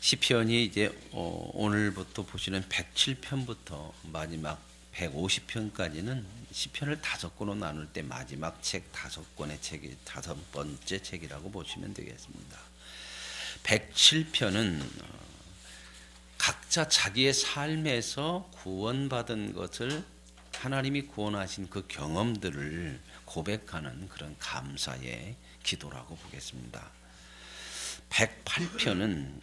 시편이 이제 오늘부터 보시는 107편부터 마지막 150편까지는 시편을 5권으로 나눌 때 마지막 책 5권의 책이 5번째 책이라고 보시면 되겠습니다. 107편은 각자 자기의 삶에서 구원받은 것을 하나님이 구원하신 그 경험들을 고백하는 그런 감사의 기도라고 보겠습니다. 108편은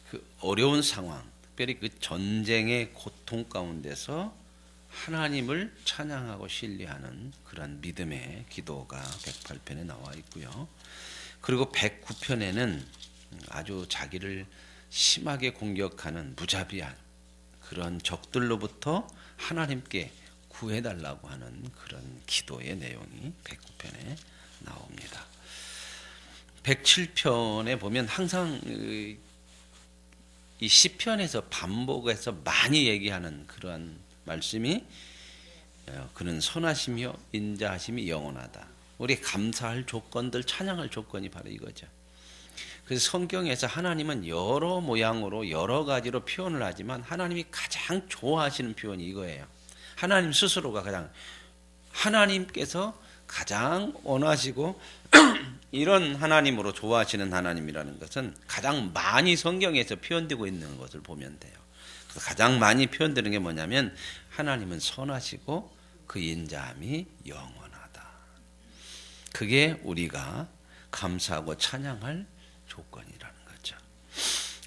그 어려운 상황, 특별히 그 전쟁의 고통 가운데서 하나님을 찬양하고 신뢰하는 그런 믿음의 기도가 108편에 나와 있고요. 그리고 109편에는 아주 자기를 심하게 공격하는 무자비한 그런 적들로부터 하나님께 구해달라고 하는 그런 기도의 내용이 109편에 나옵니다. 107편에 보면 항상 이 시편에서 반복해서 많이 얘기하는 그런 말씀이 그는 선하시며 인자하심이 영원하다. 우리 감사할 조건들, 찬양할 조건이 바로 이거죠. 그래서 성경에서 하나님은 여러 모양으로 여러 가지로 표현을 하지만 하나님이 가장 좋아하시는 표현이 이거예요. 하나님 스스로가 하나님께서 가장 원하시고 이런 하나님으로 좋아하시는 하나님이라는 것은 가장 많이 성경에서 표현되고 있는 것을 보면 돼요. 그래서 가장 많이 표현되는 게 뭐냐면 하나님은 선하시고 그 인자함이 영원하다. 그게 우리가 감사하고 찬양할 조건이라는 거죠.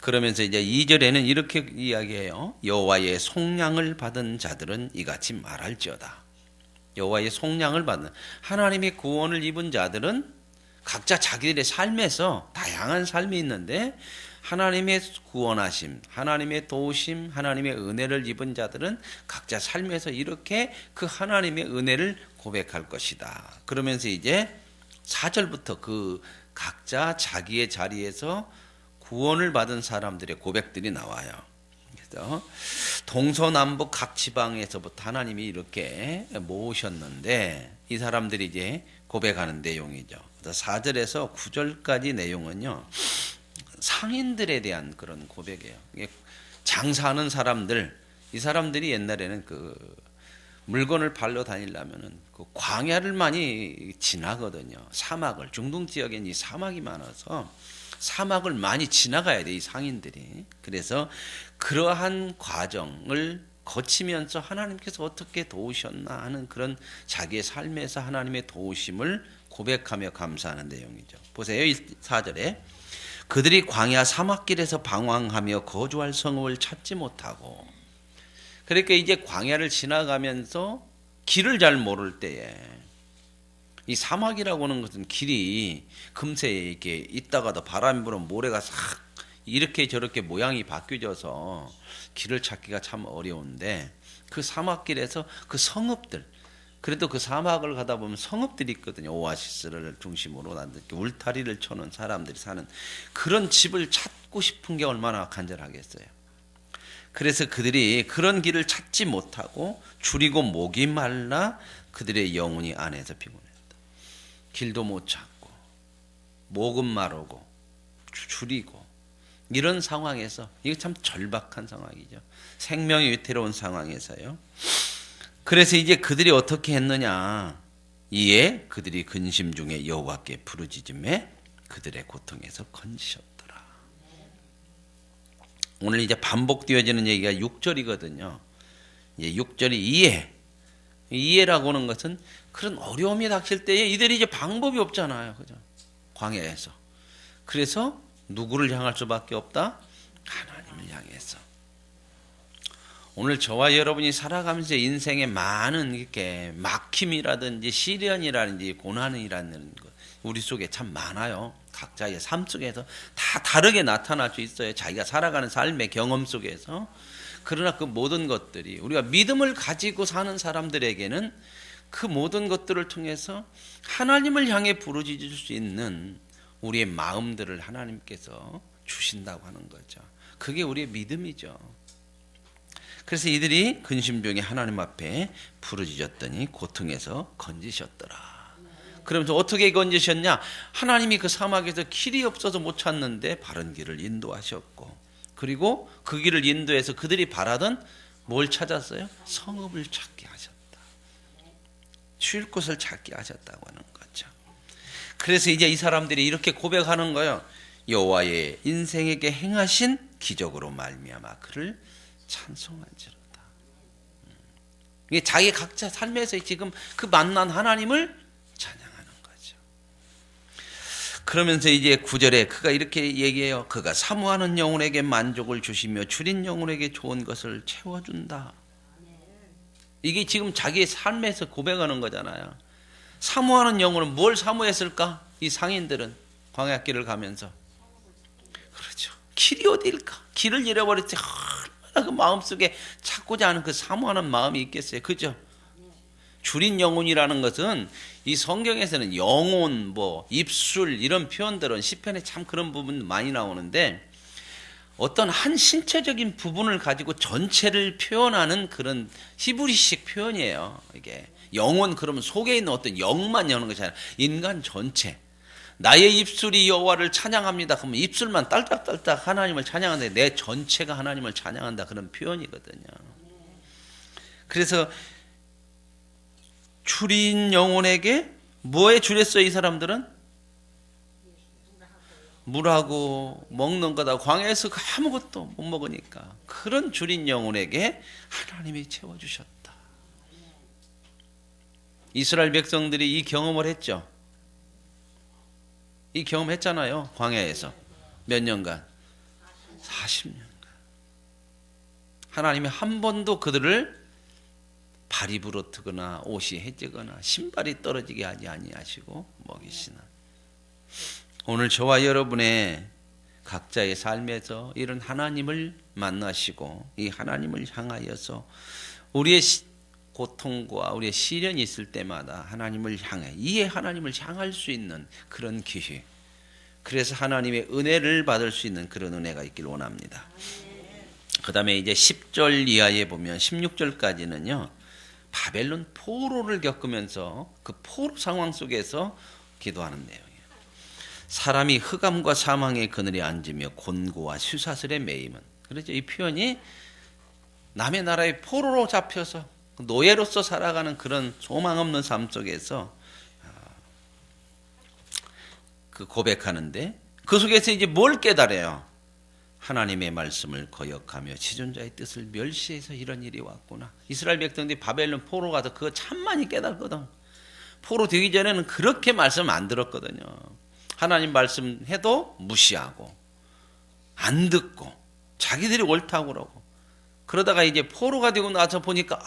그러면서 이제 2절에는 이렇게 이야기해요. 여호와의 속량을 받은 자들은 이같이 말할지어다. 여호와의 속량을 받는 하나님의 구원을 입은 자들은 각자 자기들의 삶에서 다양한 삶이 있는데 하나님의 구원하심, 하나님의 도우심, 하나님의 은혜를 입은 자들은 각자 삶에서 이렇게 그 하나님의 은혜를 고백할 것이다. 그러면서 이제 4절부터 그 각자 자기의 자리에서 구원을 받은 사람들의 고백들이 나와요. 그래서 동서남북 각 지방에서부터 하나님이 이렇게 모으셨는데 이 사람들이 이제 고백하는 내용이죠. 4절에서 9절까지 내용은요, 상인들에 대한 그런 고백이에요. 장사하는 사람들, 이 사람들이 옛날에는 그 물건을 발로 다니려면은 그 광야를 많이 지나거든요. 사막을, 중동 지역엔 이 사막이 많아서 사막을 많이 지나가야 돼, 이 상인들이. 그래서 그러한 과정을 거치면서 하나님께서 어떻게 도우셨나 하는 그런 자기의 삶에서 하나님의 도우심을 고백하며 감사하는 내용이죠. 보세요. 4절에 그들이 광야 사막길에서 방황하며 거주할 성읍을 찾지 못하고, 그러니까 이제 광야를 지나가면서 길을 잘 모를 때에, 이 사막이라고 하는 것은 길이 금세 이렇게 있다가도 바람이 불면 모래가 싹 이렇게 저렇게 모양이 바뀌어져서 길을 찾기가 참 어려운데, 그 사막길에서 그 성읍들, 그래도 그 사막을 가다 보면 성읍들이 있거든요. 오아시스를 중심으로 울타리를 쳐놓은 사람들이 사는 그런 집을 찾고 싶은 게 얼마나 간절하겠어요. 그래서 그들이 그런 길을 찾지 못하고 줄이고 목이 말라 그들의 영혼이 안에서 피곤했다. 길도 못 찾고 목은 마르고 줄이고 이런 상황에서, 이게 참 절박한 상황이죠. 생명이 위태로운 상황에서요. 그래서 이제 그들이 어떻게 했느냐. 이에 그들이 근심 중에 여호와께 부르짖음에 그들의 고통에서 건지셨더라. 오늘 이제 반복되어지는 얘기가 6절이거든요. 이제 6절이 이해라고 하는 것은 그런 어려움이 닥칠 때에 이들이 이제 방법이 없잖아요. 그죠? 광야에서. 그래서 누구를 향할 수밖에 없다? 하나님을 향해서. 오늘 저와 여러분이 살아가면서 인생에 많은 이렇게 막힘이라든지 시련이라든지 고난이라는 것 우리 속에 참 많아요. 각자의 삶 속에서 다 다르게 나타날 수 있어요. 자기가 살아가는 삶의 경험 속에서. 그러나 그 모든 것들이 우리가 믿음을 가지고 사는 사람들에게는 그 모든 것들을 통해서 하나님을 향해 부르짖을 수 있는 우리의 마음들을 하나님께서 주신다고 하는 거죠. 그게 우리의 믿음이죠. 그래서 이들이 근심 중에 하나님 앞에 부르짖었더니 고통에서 건지셨더라. 그러면서 어떻게 건지셨냐? 하나님이 그 사막에서 길이 없어서 못 찾는데 바른 길을 인도하셨고, 그리고 그 길을 인도해서 그들이 바라던 뭘 찾았어요? 성읍을 찾게 하셨다. 쉴 곳을 찾게 하셨다고 하는 거죠. 그래서 이제 이 사람들이 이렇게 고백하는 거예요. 여호와의 인생에게 행하신 기적으로 말미암아 그를 찬송한지로다. 이게 자기 각자 삶에서 지금 그 만난 하나님을 찬양하는 거죠. 그러면서 이제 9절에 그가 이렇게 얘기해요. 그가 사모하는 영혼에게 만족을 주시며 줄인 영혼에게 좋은 것을 채워준다. 이게 지금 자기의 삶에서 고백하는 거잖아요. 사모하는 영혼은 뭘 사모했을까? 이 상인들은 광야길을 가면서 그렇죠. 길이 어디일까? 길을 잃어버렸지. 얼마나 그 마음속에 찾고자 하는 그 사모하는 마음이 있겠어요. 그죠? 줄인 영혼이라는 것은 이 성경에서는 영혼, 입술 이런 표현들은 시편에 참 그런 부분 많이 나오는데 어떤 한 신체적인 부분을 가지고 전체를 표현하는 그런 히브리식 표현이에요. 이게 영혼 그러면 속에 있는 어떤 영만 여는 것이 아니라 인간 전체. 나의 입술이 여호와를 찬양합니다. 그러면 입술만 딸딱딸딱 하나님을 찬양하는데 내 전체가 하나님을 찬양한다 그런 표현이거든요. 그래서 줄인 영혼에게 뭐에 줄였어요? 이 사람들은 물하고 먹는 거다. 광야에서 아무것도 못 먹으니까 그런 줄인 영혼에게 하나님이 채워주셨다. 이스라엘 백성들이 이 경험을 했죠. 이 경험했잖아요. 광야에서 몇 년간? 40년간. 하나님이 한 번도 그들을 발이 부러뜨거나 옷이 해지거나 신발이 떨어지게 하지 아니하시고 먹이시는. 오늘 저와 여러분의 각자의 삶에서 이런 하나님을 만나시고 이 하나님을 향하여서 우리의 고통과 우리의 시련이 있을 때마다 하나님을 향해 이에 하나님을 향할 수 있는 그런 기회, 그래서 하나님의 은혜를 받을 수 있는 그런 은혜가 있길 원합니다. 그 다음에 이제 10절 이하에 보면 16절까지는요 바벨론 포로를 겪으면서 그 포로 상황 속에서 기도하는 내용이에요. 사람이 흑암과 사망의 그늘에 앉으며 곤고와 쇠사슬에 매임은, 그렇죠. 이 표현이 남의 나라의 포로로 잡혀서 노예로서 살아가는 그런 소망 없는 삶 속에서 그 고백하는데 그 속에서 이제 뭘 깨달아요? 하나님의 말씀을 거역하며 지존자의 뜻을 멸시해서 이런 일이 왔구나. 이스라엘 백성들이 바벨론 포로 가서 그거 참 많이 깨달거든. 포로 되기 전에는 그렇게 말씀 안 들었거든요. 하나님 말씀 해도 무시하고 안 듣고 자기들이 옳다고 그러고, 그러다가 이제 포로가 되고 나서 보니까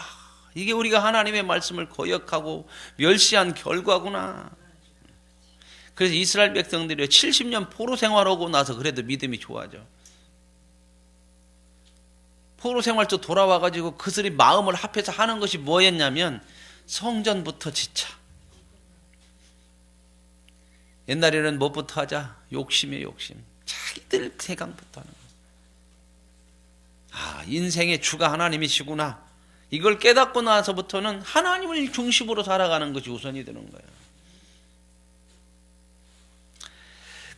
이게 우리가 하나님의 말씀을 거역하고 멸시한 결과구나. 그래서 이스라엘 백성들이 70년 포로 생활하고 나서 그래도 믿음이 좋아져. 포로 생활도 돌아와가지고 그들이 마음을 합해서 하는 것이 뭐였냐면 성전부터 짓자. 옛날에는 뭐부터 하자? 욕심이에요, 욕심. 자기들 생각부터 하는 거예요. 인생의 주가 하나님이시구나. 이걸 깨닫고 나서부터는 하나님을 중심으로 살아가는 것이 우선이 되는 거예요.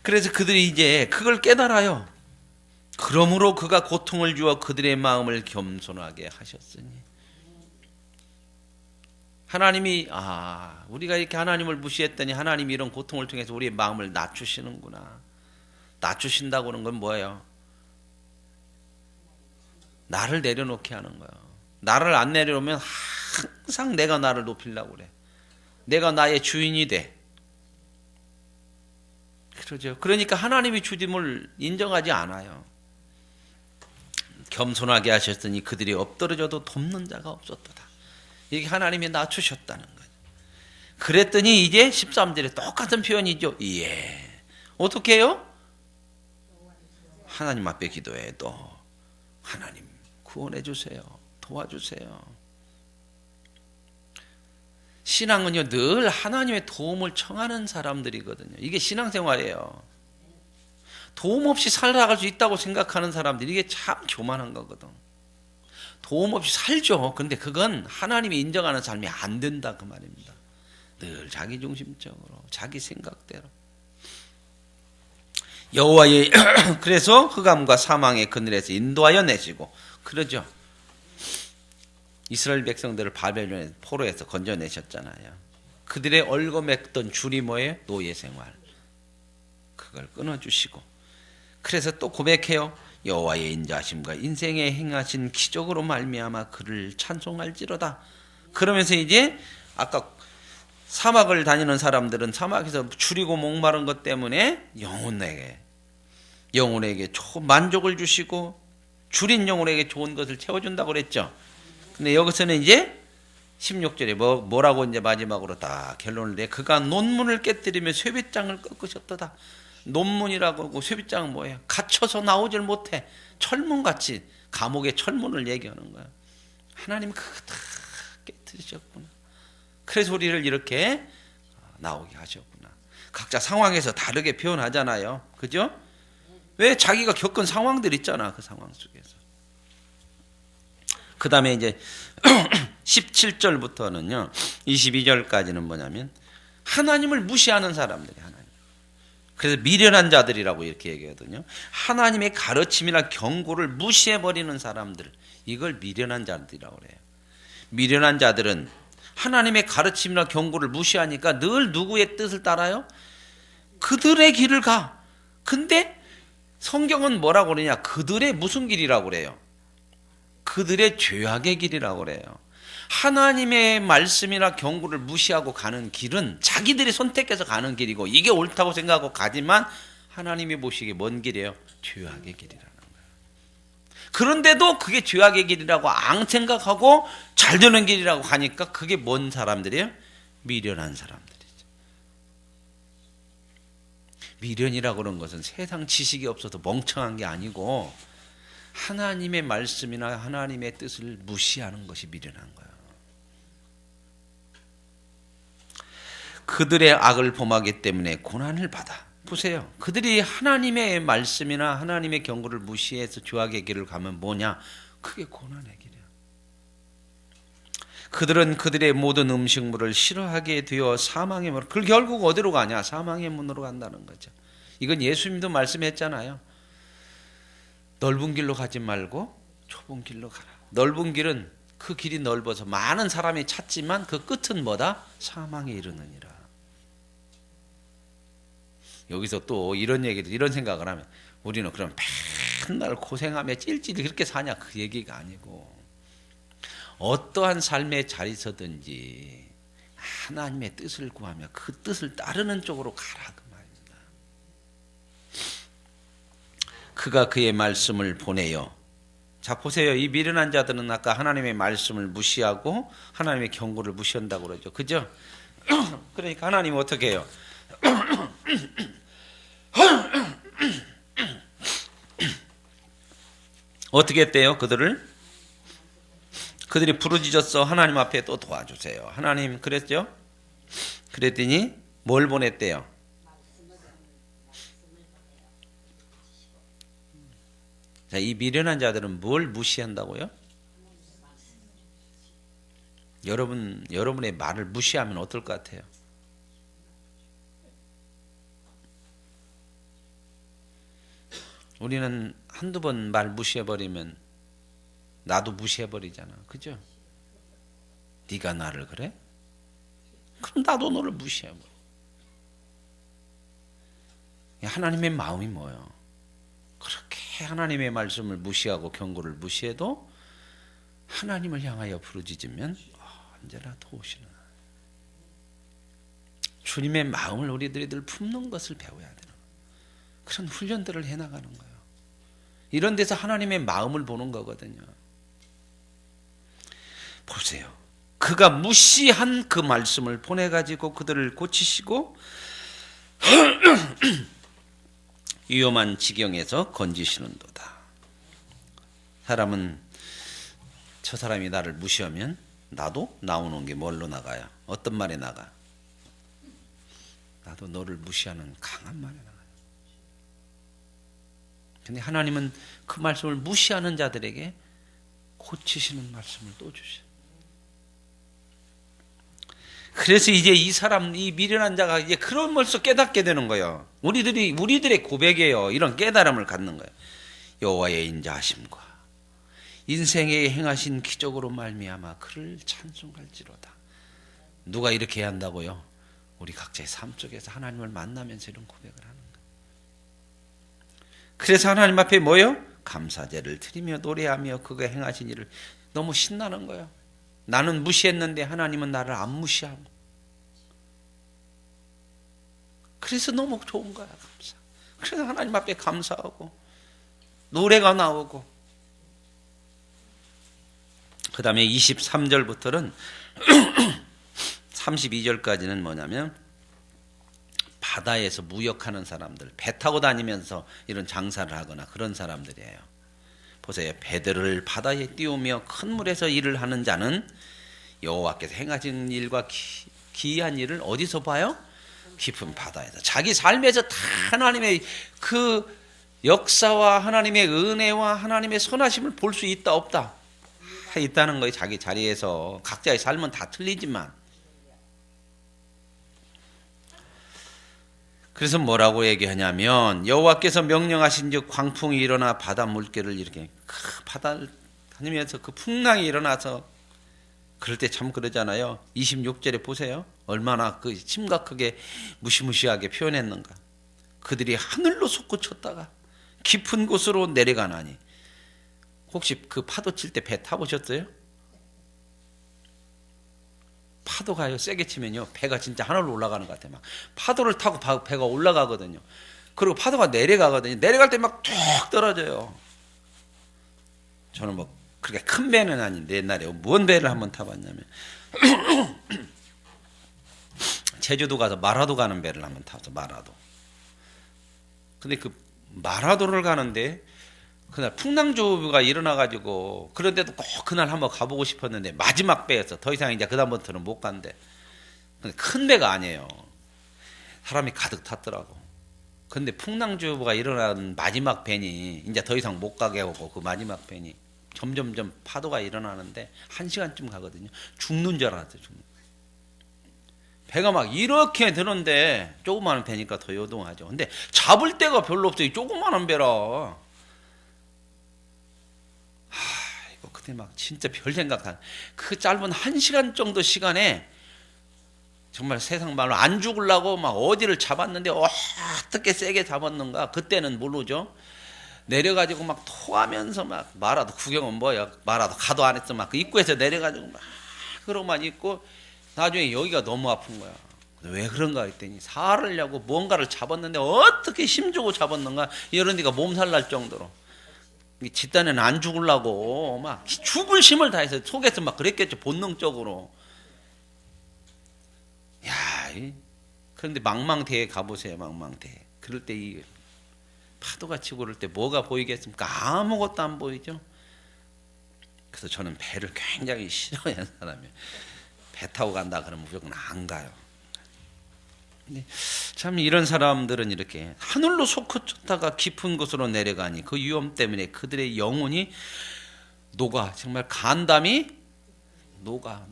그래서 그들이 이제 그걸 깨달아요. 그러므로 그가 고통을 주어 그들의 마음을 겸손하게 하셨으니. 하나님이 우리가 이렇게 하나님을 무시했더니 하나님이 이런 고통을 통해서 우리의 마음을 낮추시는구나. 낮추신다고 하는 건 뭐예요? 나를 내려놓게 하는 거예요. 나를 안 내려놓으면 항상 내가 나를 높이려고 그래. 내가 나의 주인이 돼. 그러죠. 그러니까 하나님이 주님을 인정하지 않아요. 겸손하게 하셨더니 그들이 엎드러져도 돕는 자가 없었도다. 이게 하나님이 낮추셨다는 거예요. 그랬더니 이제 13절에 똑같은 표현이죠. 예. 어떻게 해요? 하나님 앞에 기도해도 하나님 구원해 주세요. 도와주세요. 신앙은요 늘 하나님의 도움을 청하는 사람들이거든요. 이게 신앙생활이에요. 도움 없이 살아갈 수 있다고 생각하는 사람들이 이게 참 교만한 거거든. 도움 없이 살죠. 그런데 그건 하나님이 인정하는 삶이 안 된다 그 말입니다. 늘 자기중심적으로 자기 생각대로 여호와의 그래서 흑암과 사망의 그늘에서 인도하여 내시고 그러죠. 이스라엘 백성들을 바벨론의 포로에서 건져내셨잖아요. 그들의 얽어맸던 줄이 뭐예요? 노예 생활. 그걸 끊어주시고 그래서 또 고백해요. 여호와의 인자하심과 인생에 행하신 기적으로 말미암아 그를 찬송할지로다. 그러면서 이제 아까 사막을 다니는 사람들은 사막에서 줄이고 목마른 것 때문에 영혼에게 만족을 주시고 줄인 영혼에게 좋은 것을 채워준다고 그랬죠. 근데 여기서는 이제 16절에 뭐라고 이제 마지막으로 다 결론을 내 그가 논문을 깨뜨리며 쇠빗장을 꺾으셨도다. 논문이라고 하고 쇠빗장은 뭐예요? 갇혀서 나오질 못해. 철문같이 감옥의 철문을 얘기하는 거야. 하나님 그거 다 깨뜨리셨구나. 그래서 우리를 이렇게 나오게 하셨구나. 각자 상황에서 다르게 표현하잖아요. 그죠? 왜? 자기가 겪은 상황들 있잖아. 그 상황 속에서. 그 다음에 이제 17절부터는요 22절까지는 뭐냐면 하나님을 무시하는 사람들이 하나님. 그래서 미련한 자들이라고 이렇게 얘기하거든요. 하나님의 가르침이나 경고를 무시해버리는 사람들, 이걸 미련한 자들이라고 그래요. 미련한 자들은 하나님의 가르침이나 경고를 무시하니까 늘 누구의 뜻을 따라요? 그들의 길을 가. 근데 성경은 뭐라고 그러냐? 그들의 무슨 길이라고 그래요? 그들의 죄악의 길이라고 그래요. 하나님의 말씀이나 경고를 무시하고 가는 길은 자기들이 선택해서 가는 길이고 이게 옳다고 생각하고 가지만 하나님이 보시기에 뭔 길이에요? 죄악의 길이라는 거예요. 그런데도 그게 죄악의 길이라고 앙 생각하고 잘 되는 길이라고 가니까 그게 뭔 사람들이에요? 미련한 사람들이죠. 미련이라고 그런 것은 세상 지식이 없어서 멍청한 게 아니고 하나님의 말씀이나 하나님의 뜻을 무시하는 것이 미련한 거예요. 그들의 악을 범하기 때문에 고난을 받아. 보세요. 그들이 하나님의 말씀이나 하나님의 경고를 무시해서 죄악의 길을 가면 뭐냐? 그게 고난의 길이야. 그들은 그들의 모든 음식물을 싫어하게 되어 사망의 문. 그 결국 어디로 가냐? 사망의 문으로 간다는 거죠. 이건 예수님도 말씀했잖아요. 넓은 길로 가지 말고 좁은 길로 가라. 넓은 길은 그 길이 넓어서 많은 사람이 찾지만 그 끝은 뭐다? 사망에 이르느니라. 여기서 또 이런 얘기도 이런 생각을 하면 우리는 그럼 맨날 고생하며 찔찔이 그렇게 사냐? 그 얘기가 아니고 어떠한 삶의 자리서든지 하나님의 뜻을 구하며 그 뜻을 따르는 쪽으로 가라 그 말입니다. 그가 그의 말씀을 보내요. 자 보세요. 이 미련한 자들은 아까 하나님의 말씀을 무시하고 하나님의 경고를 무시한다고 그러죠. 그죠? 그러니까 하나님은 어떻게 해요? 어떻게 했대요? 그들이 부르짖었어. 하나님 앞에 또 도와주세요. 하나님 그랬죠? 그랬더니 뭘 보냈대요? 자, 이 미련한 자들은 뭘 무시한다고요? 여러분의 말을 무시하면 어떨 것 같아요? 우리는 한두 번 말 무시해버리면 나도 무시해버리잖아. 그죠? 네가 나를 그래? 그럼 나도 너를 무시해버려. 하나님의 마음이 뭐예요? 그렇게 하나님의 말씀을 무시하고 경고를 무시해도 하나님을 향하여 부르짖으면 언제나 도우시는 주님의 마음을 우리들이 늘 품는 것을 배워야 되는 그런 훈련들을 해나가는 거예요. 이런 데서 하나님의 마음을 보는 거거든요. 보세요. 그가 무시한 그 말씀을 보내가지고 그들을 고치시고 위험한 지경에서 건지시는도다. 사람은 저 사람이 나를 무시하면 나도 나오는 게 뭘로 나가요? 어떤 말에 나가? 나도 너를 무시하는 강한 말에 나가요. 근데 하나님은 그 말씀을 무시하는 자들에게 고치시는 말씀을 또 주셔요. 그래서 이제 이 사람, 이 미련한 자가 이제 그런 벌써 깨닫게 되는 거예요. 우리들의 고백이에요. 이런 깨달음을 갖는 거예요. 여호와의 인자하심과 인생에 행하신 기적으로 말미암아 그를 찬송할지로다. 누가 이렇게 해야 한다고요? 우리 각자의 삶 속에서 하나님을 만나면서 이런 고백을 하는 거예요. 그래서 하나님 앞에 뭐요? 감사제를 드리며 노래하며 그가 행하신 일을 너무 신나는 거예요. 나는 무시했는데 하나님은 나를 안 무시하고. 그래서 너무 좋은 거야. 감사. 그래서 하나님 앞에 감사하고 노래가 나오고. 그 다음에 23절부터는 32절까지는 뭐냐면 바다에서 무역하는 사람들, 배 타고 다니면서 이런 장사를 하거나 그런 사람들이에요. 보세요. 배들을 바다에 띄우며 큰 물에서 일을 하는 자는 여호와께서 행하신 일과 기이한 일을 어디서 봐요? 깊은 바다에서. 자기 삶에서 다 하나님의 그 역사와 하나님의 은혜와 하나님의 선하심을 볼 수 있다 없다? 다 있다는 거예요. 자기 자리에서. 각자의 삶은 다 틀리지만. 그래서 뭐라고 얘기하냐면 여호와께서 명령하신즉 광풍이 일어나 바다 물결을 이렇게 바다를 다니면서 그 풍랑이 일어나서 그럴 때 참 그러잖아요. 26절에 보세요. 얼마나 그 심각하게 무시무시하게 표현했는가. 그들이 하늘로 솟구쳤다가 깊은 곳으로 내려가나니. 혹시 그 파도 칠 때 배 타보셨어요? 파도가요 세게 치면요 배가 진짜 하늘로 올라가는 것 같아요. 막 파도를 타고 배가 올라가거든요. 그리고 파도가 내려가거든요. 내려갈 때 막 툭 떨어져요. 저는 뭐 그렇게 큰 배는 아닌데 옛날에 뭔 배를 한번 타봤냐면 제주도 가서 마라도 가는 배를 한번 타서 마라도. 근데 그 마라도를 가는데 그날 풍랑주의가 일어나가지고 그런데도 꼭 그날 한번 가보고 싶었는데 마지막 배였어. 더 이상 이제 그다음부터는 못 간대. 근데 큰 배가 아니에요. 사람이 가득 탔더라고. 근데 풍랑주의가 일어난 마지막 배니 이제 더 이상 못 가게 하고 그 마지막 배니 점점점 파도가 일어나는데 1시간쯤 가거든요. 죽는 줄 알았어요. 배가 막 이렇게 드는데 조그마한 배니까 더 요동하죠. 근데 잡을 데가 별로 없어요. 조그마한 배라. 이거 그때 막 진짜 별 생각한 그 짧은 1시간 정도 시간에 정말 세상 말로 안 죽으려고 막 어디를 잡았는데 어떻게 세게 잡았는가 그때는 모르죠. 내려가지고 막 토하면서 막 마라도 구경은 뭐야 마라도 가도 안 했어 막 그 입구에서 내려가지고 막 그러고만 있고 나중에 여기가 너무 아픈 거야. 왜 그런가 했더니 살으려고 뭔가를 잡았는데 어떻게 힘주고 잡았는가 이런 데가 몸살 날 정도로 집단에는 안 죽으려고 막 죽을 힘을 다해서 속에서 막 그랬겠죠. 본능적으로. 야, 그런데 망망대해 가보세요. 망망대해. 그럴 때 이 파도가 치고 그럴 때 뭐가 보이겠습니까? 아무것도 안 보이죠. 그래서 저는 배를 굉장히 싫어하는 사람이에요. 배 타고 간다 그러면 무조건 안 가요. 근데 참 이런 사람들은 이렇게 하늘로 솟구쳤다가 깊은 곳으로 내려가니 그 위험 때문에 그들의 영혼이 녹아. 정말 간담이 녹아.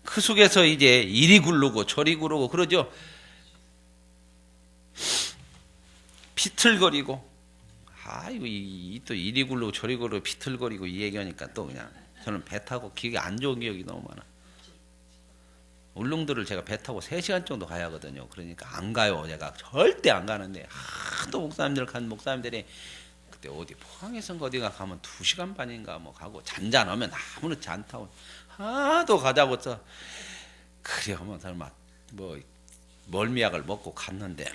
그 속에서 이제 이리 굴르고 저리 굴르고 그러죠. 비틀거리고 이거 또 이리 굴르고 저리 굴르고 비틀거리고 이 얘기하니까 또 그냥 저는 배 타고 기억이 안 좋은 기억이 너무 많아. 울릉도를 제가 배 타고 3시간 정도 가야 하거든요. 그러니까 안 가요. 제가 절대 안 가는데 하도 목사님들 간 목사님들이 그때 어디 포항에선가 어디가 가면 2시간 반인가 뭐 가고 잔잔하면 아무렇지 않다고 하도 가자고 써. 그래 하면 설마 뭐 멀미약을 먹고 갔는데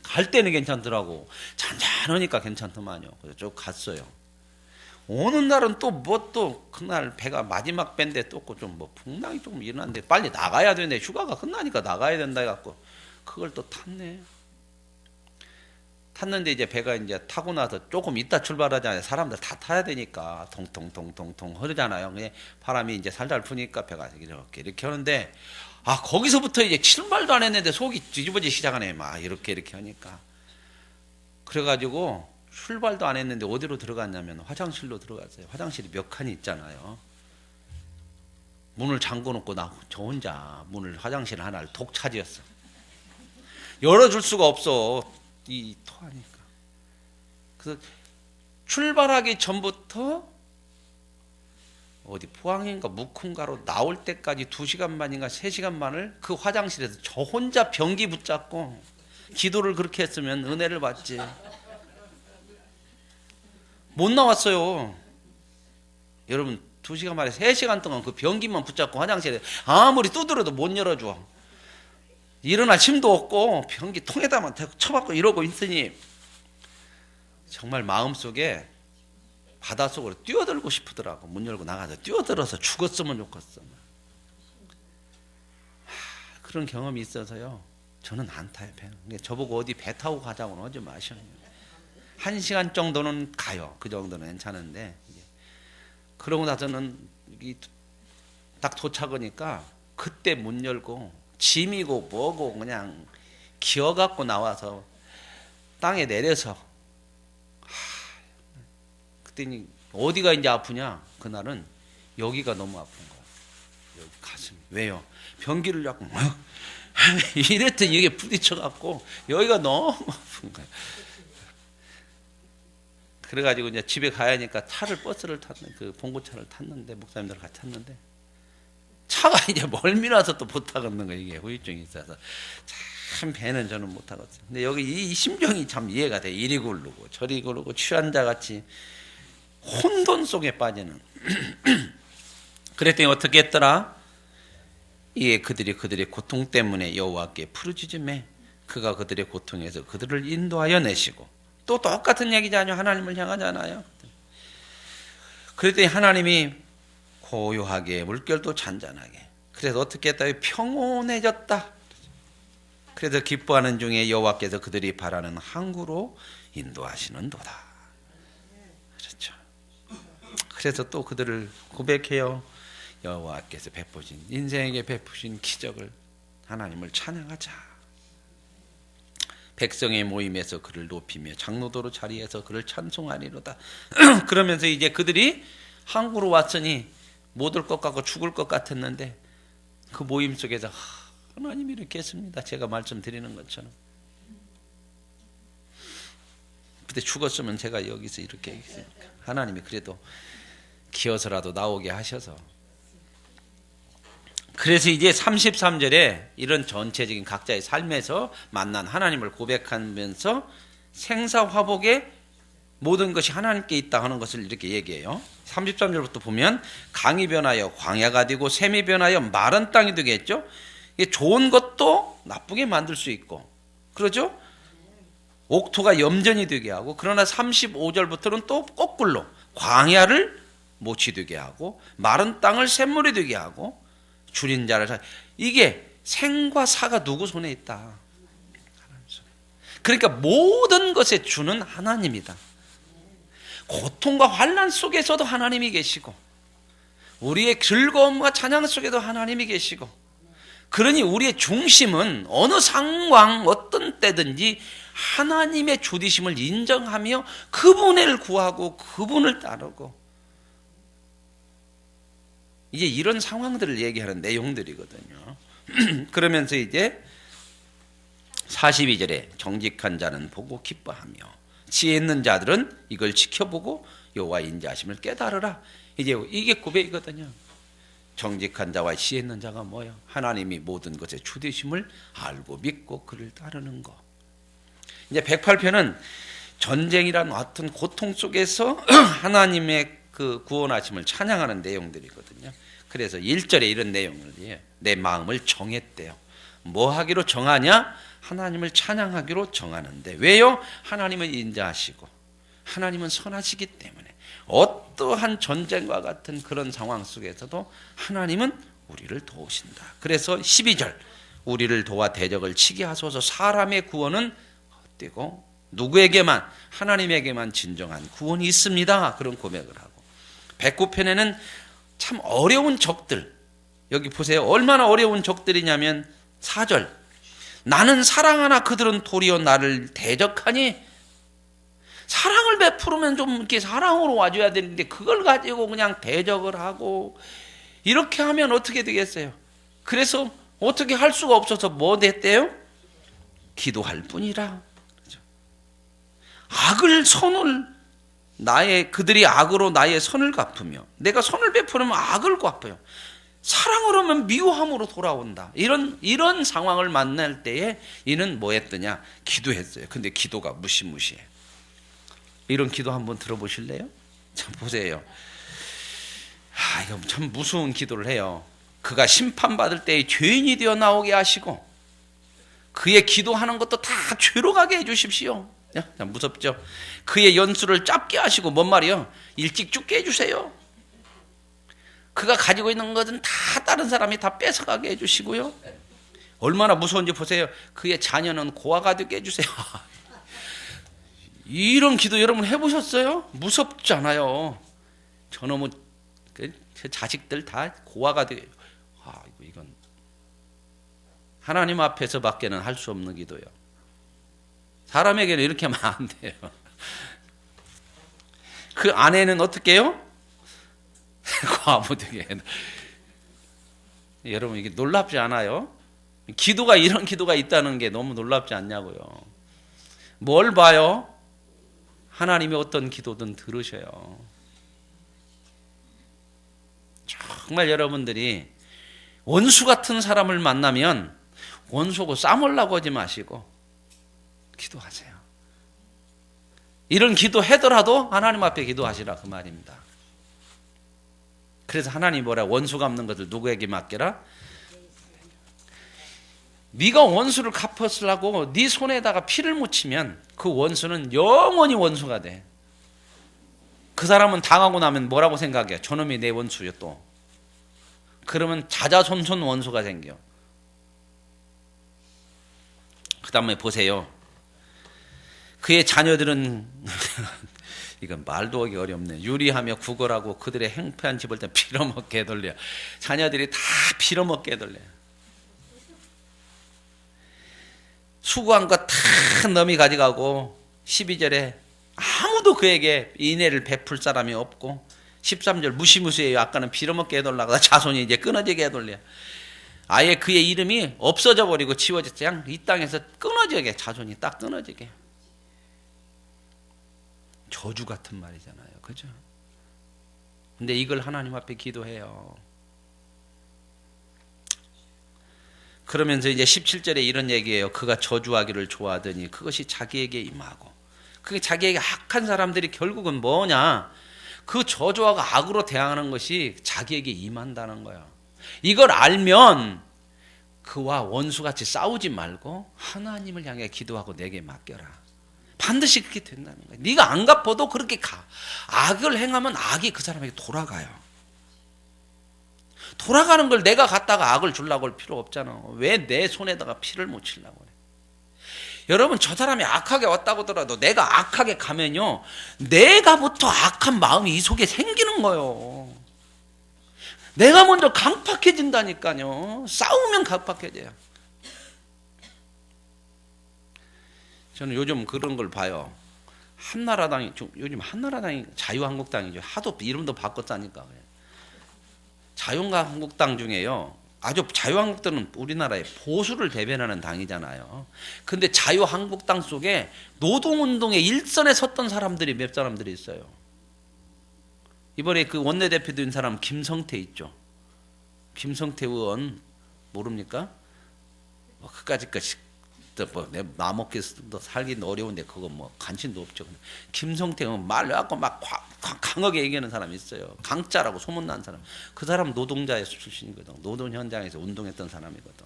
갈 때는 괜찮더라고. 잔잔하니까 괜찮더만요. 그래서 쭉 갔어요. 오는 날은 또 뭐 또 그날 배가 마지막 배인데 또 좀 뭐 풍랑이 조금 일어났는데 빨리 나가야 되는데 휴가가 끝나니까 나가야 된다 해갖고 그걸 또 탔네. 탔는데 이제 배가 이제 타고 나서 조금 이따 출발하잖아요. 사람들 다 타야 되니까 통통통통통 흐르잖아요. 그냥 바람이 이제 살살 부니까 배가 이렇게 하는데 거기서부터 이제 출발도 안 했는데 속이 뒤집어지기 시작하네. 막 이렇게 하니까 그래가지고 출발도 안 했는데 어디로 들어갔냐면 화장실로 들어갔어요. 화장실이 몇 칸이 있잖아요. 문을 잠궈놓고 나 저 혼자 문을 화장실 하나를 독차지였어. 열어줄 수가 없어. 이 토하니까. 그래서 출발하기 전부터 어디 포항인가 묵훈가로 나올 때까지 2시간 반인가 3시간 반을 그 화장실에서 저 혼자 변기 붙잡고 기도를 그렇게 했으면 은혜를 받지. 못 나왔어요. 여러분 2시간 만에 3시간 동안 그 변기만 붙잡고 화장실에 아무리 두드려도 못 열어줘. 일어날 힘도 없고 변기 통에다만 대고 쳐박고 이러고 있으니 정말 마음속에 바닷속으로 뛰어들고 싶더라고. 문 열고 나가서 뛰어들어서 죽었으면 좋겠어. 그런 경험이 있어서요. 저는 안 타요. 배. 저보고 어디 배 타고 가자고는 하지 마셔요. 1시간 정도는 가요. 그 정도는 괜찮은데 그러고 나서는 딱 도착하니까 그때 문 열고 짐이고 뭐고 그냥 기어갖고 나와서 땅에 내려서 그랬더니 어디가 이제 아프냐? 그날은 여기가 너무 아픈 거야. 여기 가슴이. 왜요? 변기를 잡고 이랬더니 이게 부딪혀갖고 여기가 너무 아픈 거야. 그래가지고 이제 집에 가야 하니까 버스를 탔는데 그 봉고차를 탔는데 목사님들 같이 탔는데 차가 이제 멀미나서 또 못 타겠는 거야. 이게 후유증이 있어서 참 배는 저는 못 타겠어요. 근데 여기 이 심정이 참 이해가 돼. 이리 굴르고 저리 굴르고 취한 자 같이 혼돈 속에 빠지는. 그랬더니 어떻게 했더라? 이게 그들의 고통 때문에 여호와께 부르짖음에 그가 그들의 고통에서 그들을 인도하여 내시고 또 똑같은 얘기잖아요. 하나님을 향하잖아요. 그랬더니 하나님이 고요하게 물결도 잔잔하게. 그래서 어떻게 했다? 평온해졌다. 그래서 기뻐하는 중에 여호와께서 그들이 바라는 항구로 인도하시는도다. 그렇죠. 그래서 또 그들을 고백해요. 여호와께서 베푸신 인생에게 베푸신 기적을 하나님을 찬양하자. 백성의 모임에서 그를 높이며 장로도로 자리에서 그를 찬송하리로다. 그러면서 이제 그들이 항구로 왔으니 못 올 것 같고 죽을 것 같았는데 그 모임 속에서 하나님이 이렇게 했습니다. 제가 말씀드리는 것처럼. 그때 죽었으면 제가 여기서 이렇게 했으니까 하나님이 그래도 기어서라도 나오게 하셔서. 그래서 이제 33절에 이런 전체적인 각자의 삶에서 만난 하나님을 고백하면서 생사화복의 모든 것이 하나님께 있다 하는 것을 이렇게 얘기해요. 33절부터 보면 강이 변하여 광야가 되고 샘이 변하여 마른 땅이 되겠죠. 이게 좋은 것도 나쁘게 만들 수 있고 그러죠. 옥토가 염전이 되게 하고, 그러나 35절부터는 또 거꾸로 광야를 못이 되게 하고 마른 땅을 샘물이 되게 하고 줄인 자를, 이게 생과 사가 누구 손에 있다? 그러니까 모든 것의 주는 하나님이다. 고통과 환난 속에서도 하나님이 계시고 우리의 즐거움과 찬양 속에도 하나님이 계시고, 그러니 우리의 중심은 어느 상황 어떤 때든지 하나님의 주디심을 인정하며 그분을 구하고 그분을 따르고, 이제 이런 상황들을 얘기하는 내용들이거든요. 그러면서 이제 42절에 정직한 자는 보고 기뻐하며 지혜 있는 자들은 이걸 지켜보고 여호와 인자하심을 깨달으라. 이제 이게 고백이거든요. 정직한 자와 지혜 있는 자가 뭐예요? 하나님이 모든 것의 주되심을 알고 믿고 그를 따르는 것. 이제 108편은 전쟁이란 어떤 고통 속에서 하나님의 그 구원하심을 찬양하는 내용들이거든요. 그래서 1절에 이런 내용을, 내 마음을 정했대요. 뭐 하기로 정하냐? 하나님을 찬양하기로 정하는데, 왜요? 하나님은 인자하시고 하나님은 선하시기 때문에 어떠한 전쟁과 같은 그런 상황 속에서도 하나님은 우리를 도우신다. 그래서 12절, 우리를 도와 대적을 치게 하소서. 사람의 구원은 헛되고 누구에게만, 하나님에게만 진정한 구원이 있습니다. 그런 고백을 하고, 109편에는 참 어려운 적들, 여기 보세요. 얼마나 어려운 적들이냐면 4절, 나는 사랑하나 그들은 도리어 나를 대적하니. 사랑을 베푸르면 좀 이렇게 사랑으로 와줘야 되는데 그걸 가지고 그냥 대적을 하고 이렇게 하면 어떻게 되겠어요? 그래서 어떻게 할 수가 없어서 뭐 됐대요? 기도할 뿐이라. 그렇죠? 그들이 악으로 나의 선을 갚으며 내가 선을 베푸려면 악을 갚아요. 사랑으로 하면 미워함으로 돌아온다. 이런 상황을 만날 때에 이는 뭐 했더냐? 기도했어요. 근데 기도가 무시무시해. 이런 기도 한번 들어보실래요? 자, 보세요. 이거 참 무서운 기도를 해요. 그가 심판받을 때에 죄인이 되어 나오게 하시고 그의 기도하는 것도 다 죄로 가게 해주십시오. 무섭죠? 그의 연수를 짧게 하시고 뭔 말이요? 일찍 죽게 해주세요. 그가 가지고 있는 것은 다 다른 사람이 다 뺏어가게 해주시고요. 얼마나 무서운지 보세요. 그의 자녀는 고아가 되게 해주세요. 이런 기도 여러분 해보셨어요? 무섭지 않아요? 저놈의 자식들 다 고아가 되게. 이건 하나님 앞에서밖에는 할 수 없는 기도예요. 사람에게는 이렇게 하면 안 돼요. 그 아내는 어떻게 해요? 과부 되게. 여러분 이게 놀랍지 않아요? 기도가 이런 기도가 있다는 게 너무 놀랍지 않냐고요. 뭘 봐요? 하나님의 어떤 기도든 들으셔요. 정말 여러분들이 원수 같은 사람을 만나면 원수고 싸우려고 하지 마시고 기도하세요. 이런 기도 하더라도 하나님 앞에 기도하시라 그 말입니다. 그래서 하나님이 뭐라? 원수 갚는 것을 누구에게 맡겨라? 네가 원수를 갚았으려고 네 손에다가 피를 묻히면 그 원수는 영원히 원수가 돼. 그 사람은 당하고 나면 뭐라고 생각해? 저놈이 내 원수요 또. 그러면 자자손손 원수가 생겨. 그 다음에 보세요. 그의 자녀들은 이건 말도 하기 어렵네. 유리하며 구걸하고 그들의 행패한 집을 다 빌어먹게 해돌려. 자녀들이 다 빌어먹게 해돌려. 수고한 거 다 넘이 가져가고 12절에 아무도 그에게 인애를 베풀 사람이 없고 13절 무시무시해요. 아까는 빌어먹게 해돌라고 자손이 이제 끊어지게 해돌려. 아예 그의 이름이 없어져 버리고 지워졌어. 그냥 이 땅에서 끊어지게 자손이 딱 끊어지게. 저주 같은 말이잖아요. 그죠? 근데 이걸 하나님 앞에 기도해요. 그러면서 이제 17절에 이런 얘기예요. 그가 저주하기를 좋아하더니 그것이 자기에게 임하고. 그게 자기에게 악한 사람들이 결국은 뭐냐? 그 저주하고 악으로 대항하는 것이 자기에게 임한다는 거야. 이걸 알면 그와 원수같이 싸우지 말고 하나님을 향해 기도하고 내게 맡겨라. 반드시 그렇게 된다는 거야. 네가 안 갚아도 그렇게 가. 악을 행하면 악이 그 사람에게 돌아가요. 돌아가는 걸 내가 갖다가 악을 주려고 할 필요 없잖아. 왜 내 손에다가 피를 묻히려고 그래. 여러분 저 사람이 악하게 왔다고 하더라도 내가 악하게 가면요. 내가부터 악한 마음이 이 속에 생기는 거예요. 내가 먼저 강팍해진다니까요. 싸우면 강팍해져요. 저는 요즘 그런 걸 봐요. 요즘 한나라당이 자유한국당이죠. 하도 이름도 바꿨다니까. 자유한국당 중에요. 아주 자유한국당은 우리나라의 보수를 대변하는 당이잖아요. 근데 자유한국당 속에 노동운동의 일선에 섰던 사람들이 몇 사람들이 있어요. 이번에 그 원내대표된 사람 김성태 있죠. 김성태 의원 모릅니까? 그까짓 것이 내 나먹기 살기는 어려운데 그거 뭐 관심도 없죠. 김성태 의원 말려갖고 막 강하게 얘기하는 사람이 있어요. 강짜라고 소문난 사람. 그 사람 노동자의 출신이거든. 노동 현장에서 운동했던 사람이거든.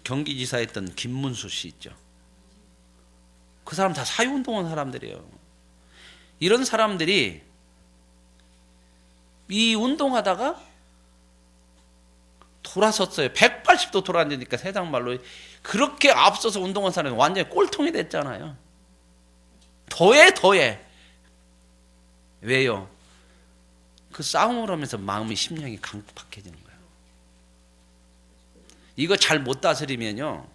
경기지사 했던 김문수 씨 있죠. 그 사람 다 사회운동한 사람들이에요. 이런 사람들이 이 운동하다가 돌아섰어요. 180도 돌아앉으니까 세상 말로 그렇게 앞서서 운동한 사람이 완전히 꼴통이 됐잖아요. 더해. 왜요? 그 싸움을 하면서 마음의 심령이 강팍해지는 거예요. 이거 잘 못 다스리면요.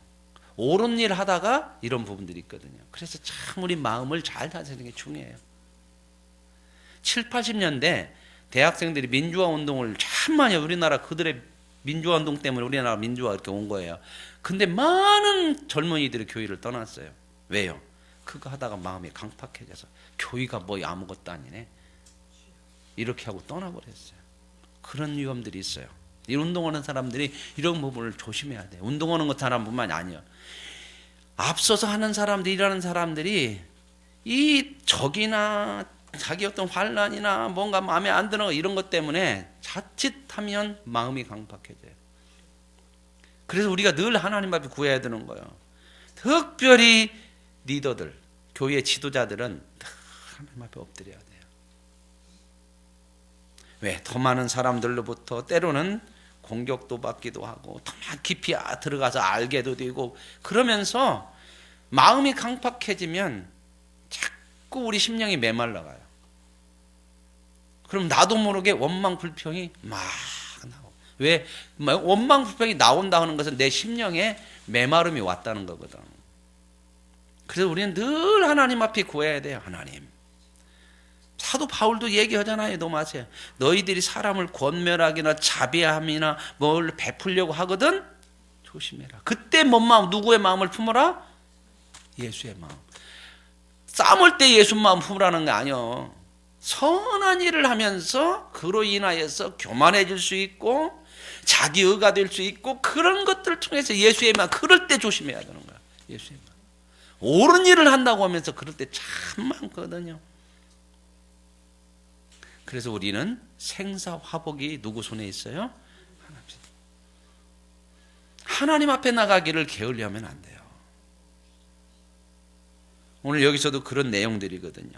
옳은 일 하다가 이런 부분들이 있거든요. 그래서 참 우리 마음을 잘 다스리는 게 중요해요. 7, 80년대 대학생들이 민주화 운동을 참 많이 우리나라 그들의 민주화 운동 때문에 우리나라 민주화 이렇게 온 거예요. 근데 많은 젊은이들이 교회를 떠났어요. 왜요? 그거 하다가 마음이 강팍해져서 교회가 뭐 아무것도 아니네 이렇게 하고 떠나버렸어요. 그런 위험들이 있어요. 이 운동하는 사람들이 이런 부분을 조심해야 돼요. 운동하는 것 사람뿐만이 아니에요. 앞서서 하는 사람들, 일하는 사람들이 이 적이나 자기 어떤 환란이나 뭔가 마음에 안 드는 거 이런 것 때문에 자칫하면 마음이 강팍해져요. 그래서 우리가 늘 하나님 앞에 구해야 되는 거예요. 특별히 리더들, 교회 지도자들은 하나님 앞에 엎드려야 돼요. 왜? 더 많은 사람들로부터 때로는 공격도 받기도 하고 더 깊이 들어가서 알게도 되고 그러면서 마음이 강팍해지면 자꾸 우리 심령이 메말라가요. 그럼 나도 모르게 원망 불평이 막 나오고. 왜? 원망 불평이 나온다 하는 것은 내 심령에 메마름이 왔다는 거거든. 그래서 우리는 늘 하나님 앞에 구해야 돼요. 하나님. 사도 바울도 얘기하잖아요. 노마세요. 너희들이 사람을 권멸하기나 자비함이나 뭘 베풀려고 하거든 조심해라. 그때 뭔 마음, 누구의 마음을 품어라? 예수의 마음. 싸울 때 예수 마음 품으라는 게 아니요. 선한 일을 하면서 그로 인하여서 교만해질 수 있고 자기 의가 될 수 있고 그런 것들을 통해서 예수의 마음, 그럴 때 조심해야 되는 거야. 예수의 마음. 옳은 일을 한다고 하면서 그럴 때 참 많거든요. 그래서 우리는 생사화복이 누구 손에 있어요? 하나님 앞에 나가기를 게을리하면 안 돼요. 오늘 여기서도 그런 내용들이거든요.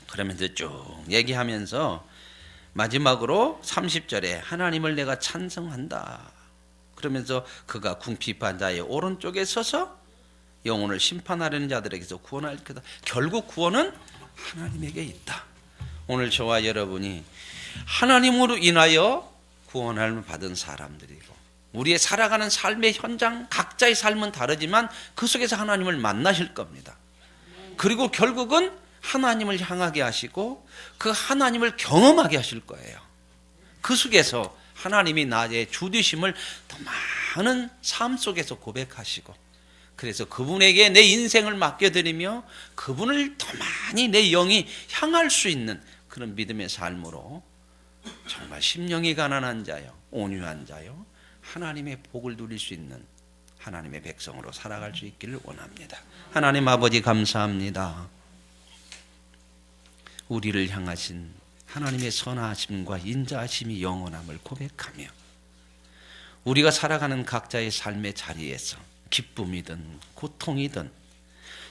그러면서 쭉 얘기하면서 마지막으로 30절에 하나님을 내가 찬성한다. 그러면서 그가 궁핍한 자의 오른쪽에 서서 영혼을 심판하려는 자들에게서 구원할 거다. 결국 구원은 하나님에게 있다. 오늘 저와 여러분이 하나님으로 인하여 구원을 받은 사람들이고 우리의 살아가는 삶의 현장 각자의 삶은 다르지만 그 속에서 하나님을 만나실 겁니다. 그리고 결국은 하나님을 향하게 하시고 그 하나님을 경험하게 하실 거예요. 그 속에서 하나님이 나의 주 되심을 더 많은 삶 속에서 고백하시고 그래서 그분에게 내 인생을 맡겨드리며 그분을 더 많이 내 영이 향할 수 있는 그런 믿음의 삶으로 정말 심령이 가난한 자요 온유한 자요 하나님의 복을 누릴 수 있는 하나님의 백성으로 살아갈 수 있기를 원합니다. 하나님 아버지 감사합니다. 우리를 향하신 하나님의 선하심과 인자하심이 영원함을 고백하며 우리가 살아가는 각자의 삶의 자리에서 기쁨이든 고통이든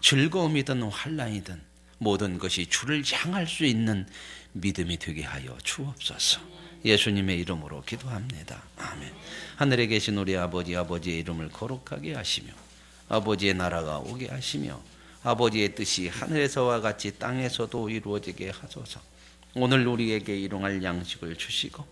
즐거움이든 환난이든 모든 것이 주를 향할 수 있는 믿음이 되게 하여 주옵소서. 예수님의 이름으로 기도합니다. 아멘. 하늘에 계신 우리 아버지, 아버지의 이름을 거룩하게 하시며 아버지의 나라가 오게 하시며 아버지의 뜻이 하늘에서와 같이 땅에서도 이루어지게 하소서. 오늘 우리에게 일용할 양식을 주시고